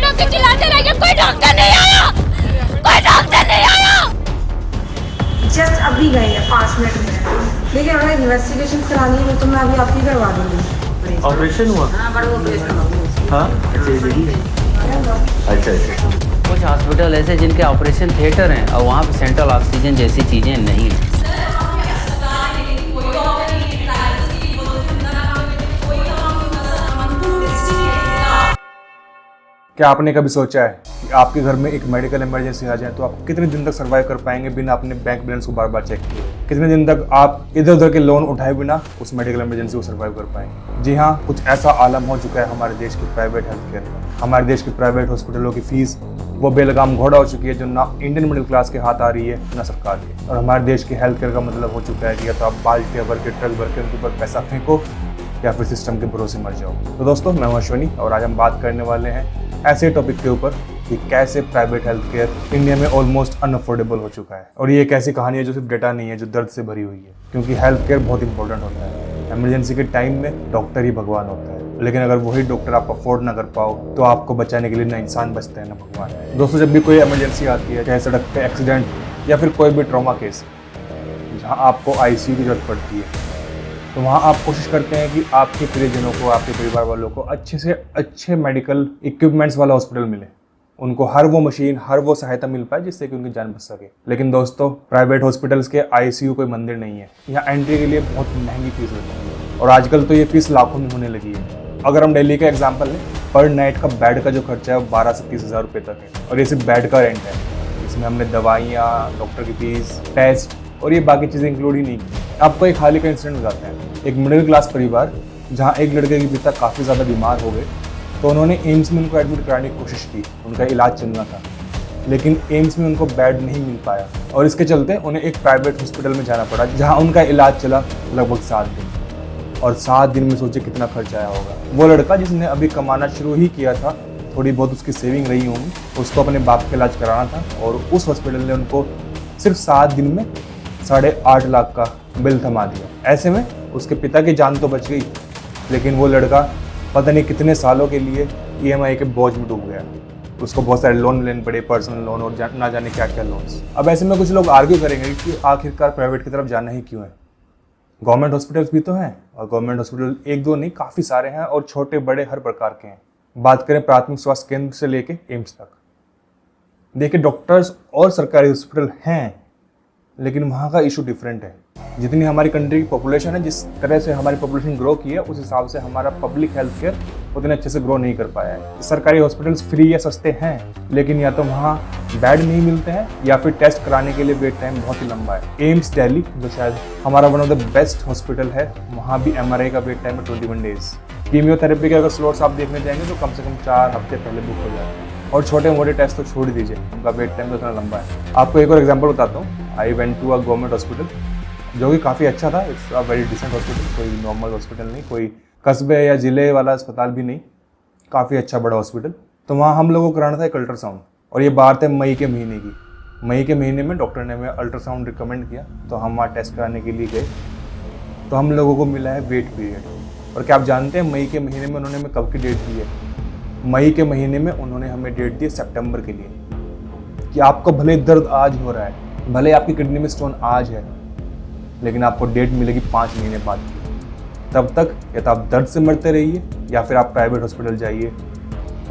Doctor चिल्लाते रह गए, कोई डॉक्टर नहीं आया, कोई डॉक्टर नहीं आया। जस्ट अभी गए हैं 5 मिनट में, लेकिन अगर इन्वेस्टिगेशन करानी है तो मैं अभी आपकी करवा दूँगी। ऑपरेशन हुआ? हाँ, बड़ा ऑपरेशन हुआ। हाँ अच्छा अच्छा। कुछ हॉस्पिटल ऐसे जिनके ऑपरेशन थिएटर हैं और वहाँ पे सेंट्रल ऑक्सीजन जैसी चीज़ें नहीं हैं। क्या आपने कभी सोचा है कि आपके घर में एक मेडिकल इमरजेंसी आ जाए तो आप कितने दिन तक सर्वाइव कर पाएंगे बिना अपने बैंक बैलेंस को बार बार चेक किए? कितने दिन तक आप इधर उधर के लोन उठाए बिना उस मेडिकल इमरजेंसी को सर्वाइव कर पाएंगे? जी हाँ, कुछ ऐसा आलम हो चुका है हमारे देश के प्राइवेट हेल्थ केयर में। हमारे देश के प्राइवेट हॉस्पिटलों की फीस वो बेलगाम घोड़ा हो चुकी है जो ना इंडियन मिडिल क्लास के हाथ आ रही है ना सरकार के। और हमारे देश के हेल्थ केयर का मतलब हो चुका है कि या तो आप बाल्टियाँ भर के ट्रक भर के उनके ऊपर पैसा फेंको या फिर सिस्टम के भरोसे मर जाओ। तो दोस्तों, मैं हूं अश्वनी और आज हम बात करने वाले हैं ऐसे टॉपिक के ऊपर कि कैसे प्राइवेट हेल्थ केयर इंडिया में ऑलमोस्ट अनअफोर्डेबल हो चुका है। और ये एक ऐसी कहानी है जो सिर्फ डेटा नहीं है, जो दर्द से भरी हुई है। क्योंकि हेल्थ केयर बहुत इंपॉर्टेंट होता है। इमरजेंसी के टाइम में डॉक्टर ही भगवान होता है, लेकिन अगर वही डॉक्टर आप अफोर्ड ना कर पाओ तो आपको बचाने के लिए ना इंसान बचते हैं ना भगवान। दोस्तों, जब भी कोई इमरजेंसी आती है, चाहे सड़क पे एक्सीडेंट या फिर कोई भी ट्रॉमा केस जहाँ आपको ICU की जरूरत पड़ती है, तो वहाँ आप कोशिश करते हैं कि आपके प्रियजनों को, आपके परिवार वालों को अच्छे से अच्छे मेडिकल इक्विपमेंट्स वाला हॉस्पिटल मिले, उनको हर वो मशीन, हर वो सहायता मिल पाए जिससे कि उनकी जान बच सके। लेकिन दोस्तों, प्राइवेट हॉस्पिटल्स के ICU कोई मंदिर नहीं है। यहाँ एंट्री के लिए बहुत महंगी फीस होती है और आजकल तो ये फीस लाखों में होने लगी है। अगर हम दिल्ली का एग्जाम्पल लें, पर नाइट का बेड का जो खर्चा है वो 12 से 30 हज़ार रुपये तक है। और ये सिर्फ बेड का रेंट है, इसमें हमने दवाइयाँ, डॉक्टर की फीस, टेस्ट और ये बाकी चीज़ें इंक्लूड ही नहीं की। आपको एक हाल ही का इंसिडेंट बताते हैं। एक मिडिल क्लास परिवार जहाँ एक लड़के के पिता काफ़ी ज़्यादा बीमार हो गए तो उन्होंने एम्स में उनको एडमिट कराने की कोशिश की। उनका इलाज चलना था, लेकिन एम्स में उनको बेड नहीं मिल पाया और इसके चलते उन्हें एक प्राइवेट हॉस्पिटल में जाना पड़ा जहाँ उनका इलाज चला लगभग 7 दिन। और 7 दिन में सोचे कितना खर्च आया होगा। वो लड़का जिसने अभी कमाना शुरू ही किया था, थोड़ी बहुत उसकी सेविंग रही होंगी, उसको अपने बाप का इलाज कराना था और उस हॉस्पिटल ने उनको सिर्फ 7 दिन में 8.5 लाख का बिल थमा दिया। ऐसे में उसके पिता की जान तो बच गई, लेकिन वो लड़का पता नहीं कितने सालों के लिए EMI के बोझ में डूब गया। उसको बहुत सारे लोन लेने पड़े, पर्सनल लोन और ना जाने क्या क्या लोन्स। अब ऐसे में कुछ लोग आर्ग्यू करेंगे कि आखिरकार प्राइवेट की तरफ जाना ही क्यों है। गवर्नमेंट हॉस्पिटल्स भी तो हैं और गवर्नमेंट हॉस्पिटल एक दो नहीं, काफ़ी सारे हैं और छोटे बड़े हर प्रकार के हैं। बात करें प्राथमिक स्वास्थ्य केंद्र से लेके एम्स तक, देखिए डॉक्टर्स और सरकारी हॉस्पिटल हैं, लेकिन वहाँ का इशू डिफरेंट है। जितनी हमारी कंट्री की पॉपुलेशन है, जिस तरह से हमारी पॉपुलेशन ग्रो की है, उस हिसाब से हमारा पब्लिक हेल्थ केयर उतने अच्छे से ग्रो नहीं कर पाया है। सरकारी हॉस्पिटल्स फ्री या सस्ते हैं, लेकिन या तो वहाँ बेड नहीं मिलते हैं या फिर टेस्ट कराने के लिए वेट टाइम बहुत ही लंबा है। एम्स दिल्ली, जो शायद हमारा one of the best hospital है, वहाँ भी MRI का वेट टाइम है 21 डेज। कीमियोथेरेपी के अगर स्लॉट्स आप देखने जाएंगे तो कम से कम 4 हफ्ते पहले बुक हो जाते हैं। और छोटे मोटे टेस्ट तो छोड़ दीजिए, उनका वेट टाइम तो इतना लंबा है। आपको एक और एग्जांपल बताता हूँ। I went to a government hospital जो कि काफ़ी अच्छा था। It's a very decent hospital, कोई नॉर्मल हॉस्पिटल नहीं, कोई कस्बे या ज़िले वाला अस्पताल भी नहीं, काफ़ी अच्छा बड़ा हॉस्पिटल। तो वहाँ हम लोगों को कराना था एक अल्ट्रासाउंड, और ये बात है मई के महीने की। मई के महीने में डॉक्टर ने हमें अल्ट्रासाउंड रिकमेंड किया, तो हम वहाँ टेस्ट कराने के लिए गए। तो हम लोगों को मिला है वेट पीरियड। और क्या आप जानते हैं मई के महीने में उन्होंने हमें कब की डेट दी है? मई के महीने में उन्होंने हमें डेट दी सितंबर के लिए, कि आपको भले दर्द आज हो रहा है, भले आपकी किडनी में स्टोन आज है, लेकिन आपको डेट मिलेगी 5 महीने बाद। तब तक या तो आप दर्द से मरते रहिए या फिर आप प्राइवेट हॉस्पिटल जाइए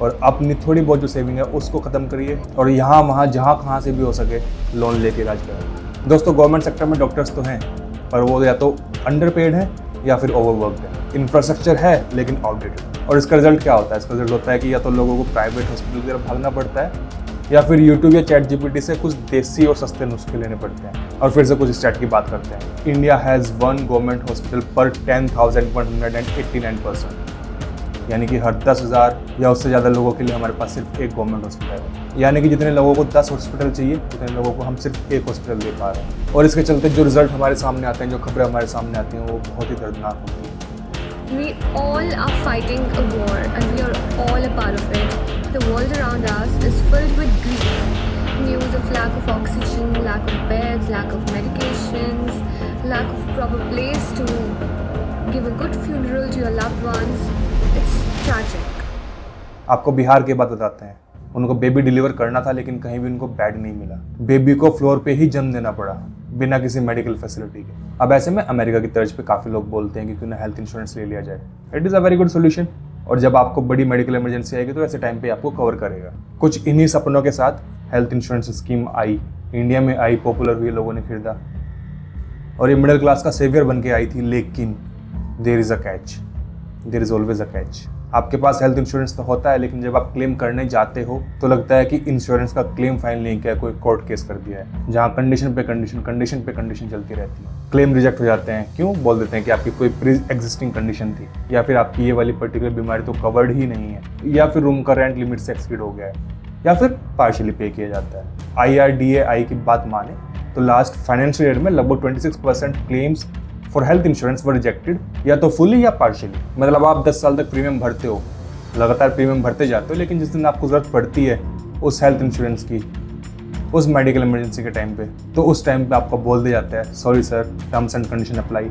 और अपनी थोड़ी बहुत जो सेविंग है उसको ख़त्म करिए और यहाँ वहाँ जहाँ कहाँ से भी हो सके लोन लेके इलाज करें। दोस्तों, गवर्नमेंट सेक्टर में डॉक्टर्स तो हैं, पर वो या तो अंडरपेड है या फिर ओवरवर्कड है। इंफ्रास्ट्रक्चर है लेकिन आउटडेटेड। और इसका रिजल्ट क्या होता है? इसका रिजल्ट होता है कि या तो लोगों को प्राइवेट हॉस्पिटल की तरफ भागना पड़ता है या फिर यूट्यूब या ChatGPT से कुछ देसी और सस्ते नुस्खे लेने पड़ते हैं। और फिर से कुछ स्टैट की बात करते हैं। इंडिया हैज़ 1 गवर्नमेंट हॉस्पिटल पर 10,189 पर्सन, यानी कि हर 10,000 या उससे ज़्यादा लोगों के लिए हमारे पास सिर्फ एक गवर्नमेंट हॉस्पिटल है। यानी कि जितने लोगों को 10 हॉस्पिटल चाहिए, उतने लोगों को हम सिर्फ एक हॉस्पिटल दे पा रहे हैं। और इसके चलते जो रिजल्ट हमारे सामने आते हैं, जो खबरें हमारे सामने आती हैं, वो बहुत ही दर्दनाक होती हैं। We all are fighting a war and we are all a part of it. The world around us is filled with grief. News of lack of oxygen, lack of beds, lack of medications, lack of proper place to give a good funeral to your loved ones. It's tragic. आपको बिहार की बात बताते हैं। उनको baby deliver करना था लेकिन कहीं भी उनको बेड नहीं मिला, बेबी को फ्लोर पे ही जन्म देना पड़ा बिना किसी मेडिकल फैसिलिटी के। अब ऐसे में अमेरिका की तर्ज पे काफ़ी लोग बोलते हैं कि क्यों ना हेल्थ इंश्योरेंस ले लिया जाए। It is a very good solution, और जब आपको बड़ी मेडिकल इमरजेंसी आएगी तो ऐसे टाइम पे आपको कवर करेगा। कुछ इन्हीं सपनों के साथ हेल्थ इंश्योरेंस स्कीम आई, इंडिया में आई, पॉपुलर हुई, लोगों ने खरीदा और ये मिडिल क्लास का सेवियर बन के आई थी। लेकिन there is a catch, there is always a catch. आपके पास हेल्थ इंश्योरेंस तो होता है, लेकिन जब आप क्लेम करने जाते हो तो लगता है कि इंश्योरेंस का क्लेम फाइल नहीं किया, कोई कोर्ट केस कर दिया है, जहाँ कंडीशन पे कंडीशन चलती रहती है। क्लेम रिजेक्ट हो जाते हैं, क्यों? बोल देते हैं कि आपकी कोई प्री एग्जिस्टिंग कंडीशन थी, या फिर आपकी ये वाली पर्टिकुलर बीमारी तो कवर्ड ही नहीं है, या फिर रूम का रेंट लिमिट से एक्सीड हो गया है, या फिर पार्शियली पे किया जाता है। IRDAI की बात माने तो लास्ट फाइनेंशियल ईयर में लगभग 26% claims for health insurance were rejected, या तो फुली या पार्शियली। मतलब आप 10 साल तक प्रीमियम भरते हो, लगातार प्रीमियम भरते जाते हो, लेकिन जिस दिन आपको ज़रूरत पड़ती है उस हेल्थ इंश्योरेंस की, उस मेडिकल इमरजेंसी के टाइम पे, तो उस टाइम पे आपको बोल दिया जाता है sorry sir, terms and condition apply.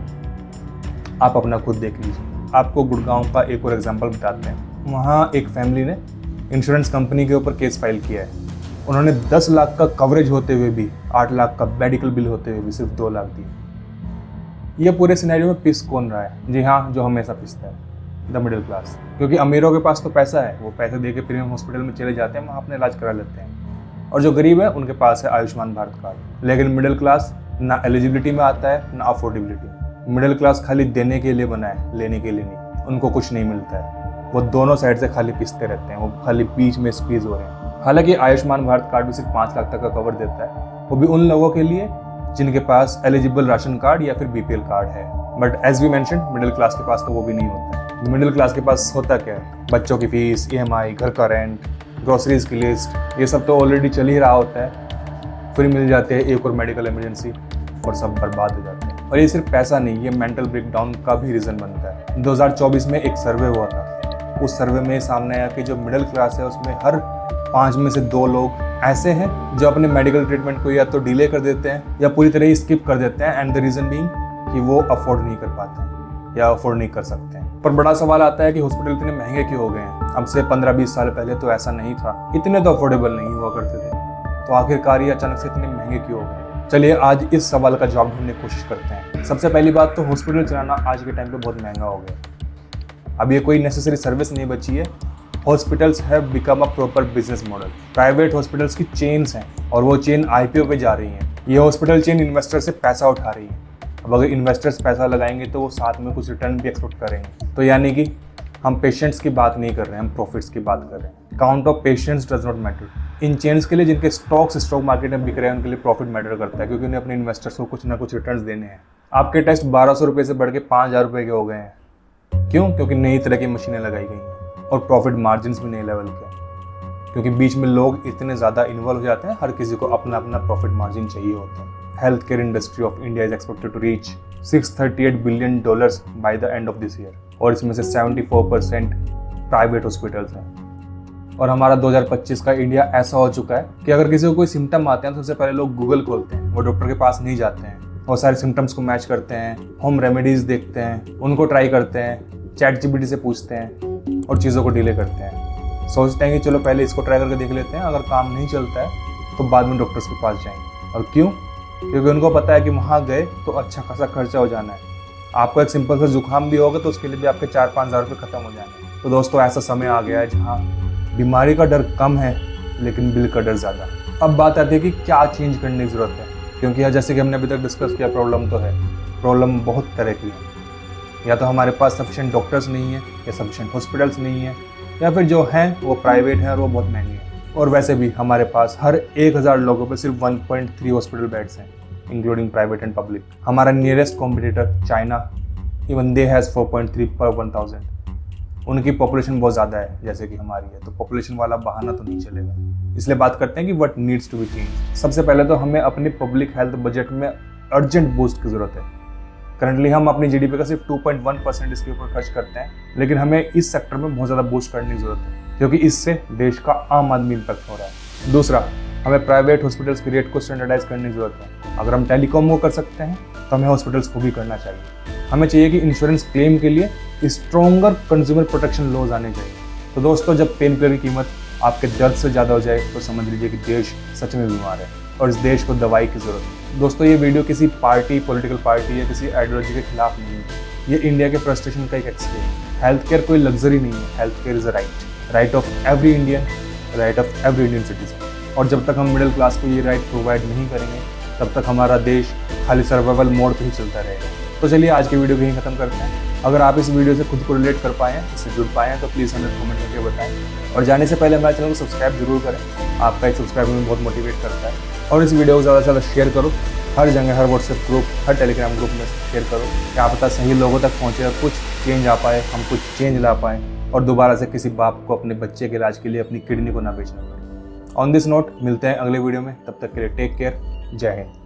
आप अपना खुद देख लीजिए। आपको गुड़गांव का एक और एग्जाम्पल बताते हैं। वहाँ एक फैमिली ने इंश्योरेंस कंपनी के ऊपर केस फाइल किया है। उन्होंने 10 लाख का कवरेज होते हुए भी, 8 लाख का मेडिकल बिल होते हुए भी सिर्फ 2 लाख दिए। ये पूरे सिनेरियो में पिस कौन रहा है? जी हाँ, जो हमेशा पिसता है, द मिडिल क्लास। क्योंकि अमीरों के पास तो पैसा है, वो पैसे दे के प्रीमियम हॉस्पिटल में चले जाते हैं, वहाँ अपने इलाज करा लेते हैं। और जो गरीब है उनके पास है आयुष्मान भारत कार्ड। लेकिन मिडिल क्लास ना एलिजिबिलिटी में आता है ना अफोर्डेबिलिटी। मिडिल क्लास खाली देने के लिए बना है, लेने के लिए नहीं। उनको कुछ नहीं मिलता है, वो दोनों साइड से खाली पिसते रहते हैं, वो खाली बीच में स्क्वीज हो रहे हैं। हालांकि आयुष्मान भारत कार्ड भी सिर्फ 5 लाख तक का कवर देता है, वो भी उन लोगों के लिए जिनके पास एलिजिबल राशन कार्ड या फिर BPL कार्ड है। But as we mention, middle class के पास तो वो भी नहीं होता है। मिडिल क्लास के पास होता क्या है? बच्चों की फीस, EMI, घर का रेंट, ग्रोसरीज की लिस्ट, ये सब तो ऑलरेडी चल ही रहा होता है। फिर मिल जाते हैं एक और मेडिकल इमरजेंसी और सब बर्बाद हो जाते हैं। और ये सिर्फ पैसा नहीं, ये मेंटल ब्रेकडाउन का भी रीज़न बनता है। 2024 में एक सर्वे हुआ था। उस सर्वे में सामने आया कि जो मिडिल क्लास है उसमें हर 5 में से 2 लोग ऐसे हैं जो अपने मेडिकल ट्रीटमेंट को या तो डिले कर देते हैं या पूरी तरह ही स्किप कर देते हैं। एंड द रीज़न बीइंग कि वो अफोर्ड नहीं कर पाते हैं या अफोर्ड नहीं कर सकते हैं। पर बड़ा सवाल आता है कि हॉस्पिटल इतने महंगे क्यों हो गए हैं? अब से 15-20 साल पहले तो ऐसा नहीं था, इतने तो अफोर्डेबल नहीं हुआ करते थे। तो आखिरकार ये अचानक से इतने महंगे क्यों हो गए? चलिए आज इस सवाल का जवाब ढूंढने की कोशिश करते हैं। सबसे पहली बात तो हॉस्पिटल चलाना आज के टाइम पे बहुत महंगा हो गया। अब ये कोई नेसेसरी सर्विस नहीं बची है। Hospitals have become a proper business model. Private hospitals की चेन्स हैं और वो चेन IPO पे जा रही हैं। ये हॉस्पिटल चेन इन्वेस्टर से पैसा उठा रही है। अब अगर इन्वेस्टर्स पैसा लगाएंगे तो वो साथ में कुछ रिटर्न भी एक्सपेक्ट करेंगे। तो यानी कि हम पेशेंट्स की बात नहीं कर रहे हैं, हम प्रॉफिट्स की बात कर रहे हैं। Count of patients does not matter. In chains के लिए जिनके स्टॉक्स स्टॉक मार्केट में बिक रहे हैं उनके लिए प्रॉफिट मैटर करता है, क्योंकि उन्हें अपने इन्वेस्टर्स को कुछ ना कुछ रिटर्न देने हैं। आपके टेस्ट 1200 रुपये से बढ़ के 5000 रुपये के हो गए हैं। क्यों? क्योंकि नई तरह की मशीनें लगाई गई हैं और प्रॉफिट मार्जिन्स भी नए लेवल के, क्योंकि बीच में लोग इतने ज़्यादा इन्वॉल्व हो जाते हैं, हर किसी को अपना अपना प्रॉफिट मार्जिन चाहिए होता है। Health care industry of India is expected to reach $638 billion by the end of this year, और इसमें से 74% प्राइवेट हॉस्पिटल्स हैं। और हमारा 2025 का इंडिया ऐसा हो चुका है कि अगर किसी को कोई सिम्टम आते हैं तो सबसे पहले लोग गूगल खोलते हैं, वो डॉक्टर के पास नहीं जाते हैं। और सारे सिम्टम्स को मैच करते हैं, होम रेमेडीज़ देखते हैं, उनको ट्राई करते हैं, ChatGPT से पूछते हैं और चीज़ों को डिले करते हैं। सोचते हैं कि चलो पहले इसको ट्राई करके देख लेते हैं, अगर काम नहीं चलता है तो बाद में डॉक्टर्स के पास जाएंगे। और क्यों? क्योंकि उनको पता है कि वहाँ गए तो अच्छा खासा खर्चा हो जाना है। आपको एक सिंपल सा जुकाम भी होगा तो उसके लिए भी आपके 4-5 हज़ार रुपये खत्म हो जाने। तो दोस्तों ऐसा समय आ गया है जहाँ बीमारी का डर कम है लेकिन बिल का डर ज़्यादा। अब बात आती है कि क्या चेंज करने की ज़रूरत है, क्योंकि जैसे कि हमने अभी तक डिस्कस किया, प्रॉब्लम तो है, प्रॉब्लम बहुत तरह की है। या तो हमारे पास सफिशिएंट डॉक्टर्स नहीं है, या सफिशिएंट हॉस्पिटल्स नहीं है, या फिर जो हैं वो प्राइवेट हैं और वो बहुत महंगे हैं। और वैसे भी हमारे पास हर 1000 लोगों पर सिर्फ 1.3 हॉस्पिटल बेड्स हैं, इंक्लूडिंग प्राइवेट एंड पब्लिक। हमारा nearest competitor China, even they has 4.3 पर 1000। उनकी पॉपुलेशन बहुत ज़्यादा है जैसे कि हमारी है, तो पॉपुलेशन वाला बहाना तो नहीं चलेगा। इसलिए बात करते हैं कि what needs to be change. सबसे पहले तो हमें अपनी पब्लिक हेल्थ बजट में अर्जेंट बूस्ट की ज़रूरत है। करंटली हम अपनी GDP का सिर्फ 2.1% इसके ऊपर खर्च करते हैं, लेकिन हमें इस सेक्टर में बहुत ज़्यादा बूस्ट करने की ज़रूरत है, क्योंकि इससे देश का आम आदमी इम्पैक्ट हो रहा है। दूसरा, हमें प्राइवेट हॉस्पिटल्स की रेट को स्टैंडर्डाइज करने की ज़रूरत है। अगर हम टेलीकॉम को कर सकते हैं तो हमें हॉस्पिटल्स को भी करना चाहिए। हमें चाहिए कि इंश्योरेंस क्लेम के लिए स्ट्रॉन्गर कंज्यूमर प्रोटेक्शन लॉज आने चाहिए। तो दोस्तों, जब पेन किलर की कीमत आपके दर्द से ज़्यादा हो जाए तो समझ लीजिए कि देश सच में बीमार है और इस देश को दवाई की ज़रूरत है। दोस्तों, ये वीडियो किसी पार्टी, पॉलिटिकल पार्टी या किसी आइडियोलॉजी के खिलाफ नहीं है। ये इंडिया के फ्रस्ट्रेशन का एक एक्सप्रेशन है। हेल्थ केयर कोई लग्जरी नहीं है, health care is a right of every Indian, right of every Indian citizen. और जब तक हम मिडिल क्लास को ये राइट प्रोवाइड नहीं करेंगे, तब तक हमारा देश खाली सर्वाइवल मोड पर ही चलता रहेगा। तो चलिए आज की वीडियो को यहीं खत्म करते हैं। अगर आप इस वीडियो से खुद को रिलेट कर पाए हैं, इससे जुड़ पाए हैं, तो प्लीज़ हमें कमेंट करके बताएं। और जाने से पहले हमारे चैनल को सब्सक्राइब जरूर करें। आपका एक सब्सक्राइब हमें बहुत मोटिवेट करता है। और इस वीडियो को ज़्यादा से ज़्यादा शेयर करो, हर जगह, हर व्हाट्सएप ग्रुप, हर टेलीग्राम ग्रुप में शेयर करो। क्या पता सही लोगों तक पहुँचे, कुछ चेंज आ पाए, हम कुछ चेंज ला पाएँ और दोबारा से किसी बाप को अपने बच्चे के इलाज के लिए अपनी किडनी को ना बेचना पड़े। ऑन दिस नोट मिलते हैं अगले वीडियो में, तब तक के लिए टेक केयर, जय हिंद।